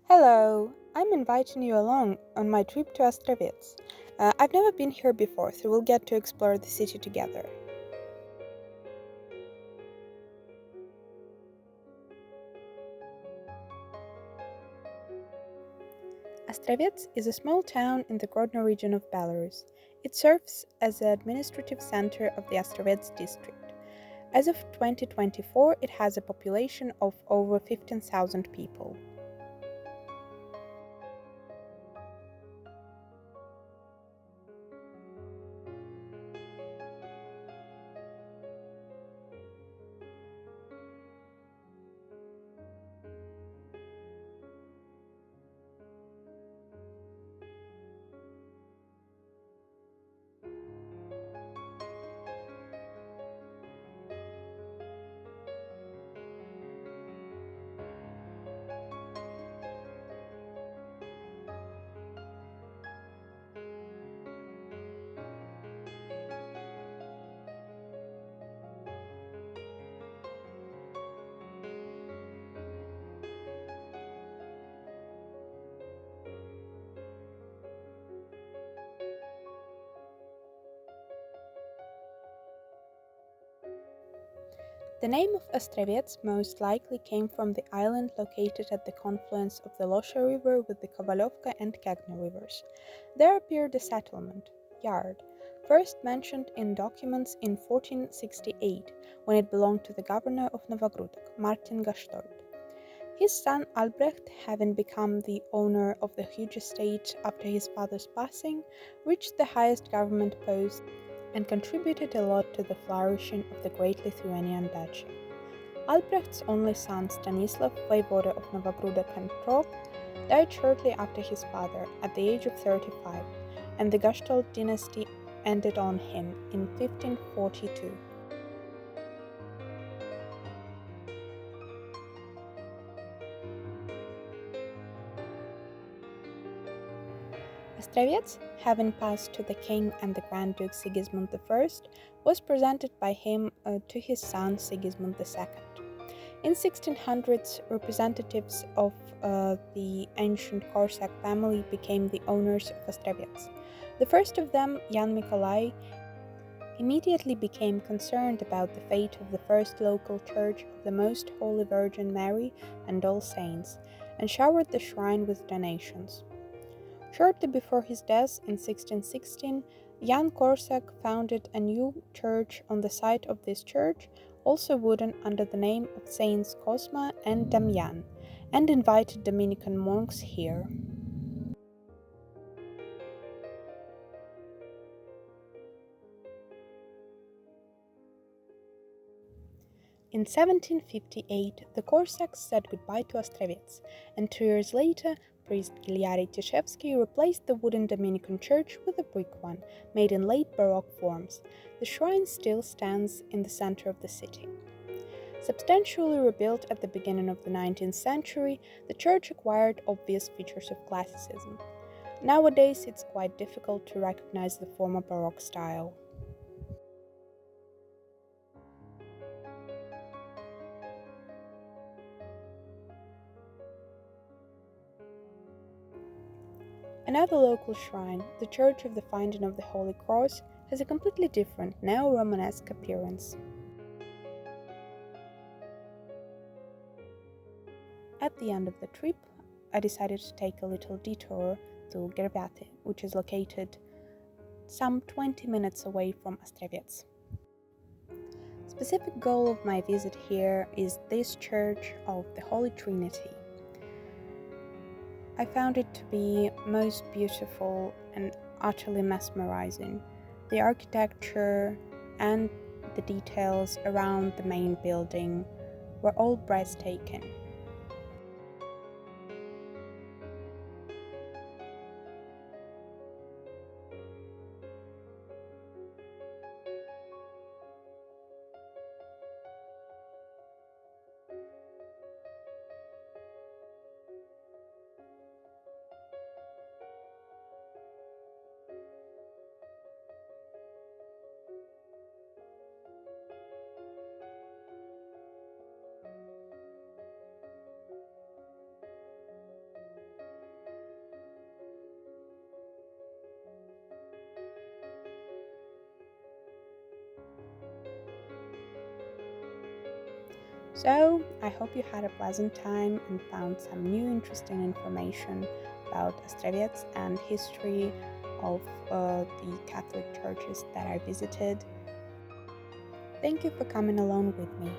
Hello, I'm inviting you along on my trip to Astravets. I've never been here before, so we'll get to explore the city together. Astravets is a small town in the Grodno region of Belarus. It serves as the administrative center of the Astravets district. As of 2024, it has a population of over 15,000 people. The name of Astravets most likely came from the island located at the confluence of the Losha River with the Kovalovka and Kagna rivers. There appeared a settlement, yard, first mentioned in documents in 1468, when it belonged to the governor of Novogrudok, Martin Gashtold. His son Albrecht, having become the owner of the huge estate after his father's passing, reached the highest government post and contributed a lot to the flourishing of the great Lithuanian duchy. Albrecht's only son Stanislav, voivode of Novogrudok and Prok, died shortly after his father, at the age of 35, and the Gashtold dynasty ended on him in 1542. Astravets, having passed to the king and the Grand Duke Sigismund I, was presented by him to his son Sigismund II. In 1600s, representatives of the ancient Corsac family became the owners of Astravets. The first of them, Jan Nikolai, immediately became concerned about the fate of the first local church of the Most Holy Virgin Mary and All Saints, and showered the shrine with donations. Shortly before his death in 1616, Jan Korsak founded a new church on the site of this church, also wooden, under the name of Saints Cosma and Damian, and invited Dominican monks here. In 1758, the Corsacks said goodbye to Astravets, and 2 years later, priest Giliari Tishevsky replaced the wooden Dominican church with a brick one, made in late Baroque forms. The shrine still stands in the center of the city. Substantially rebuilt at the beginning of the 19th century, the church acquired obvious features of classicism. Nowadays, it's quite difficult to recognize the former Baroque style. Another local shrine, the Church of the Finding of the Holy Cross, has a completely different neo-Romanesque appearance. At the end of the trip, I decided to take a little detour to Ushkevich A, which is located some 20 minutes away from Astravets. Specific goal of my visit here is this Church of the Holy Trinity. I found it to be most beautiful and utterly mesmerizing. The architecture and the details around the main building were all breathtaking. So, I hope you had a pleasant time and found some new interesting information about Astravets and history of the Catholic churches that I visited. Thank you for coming along with me.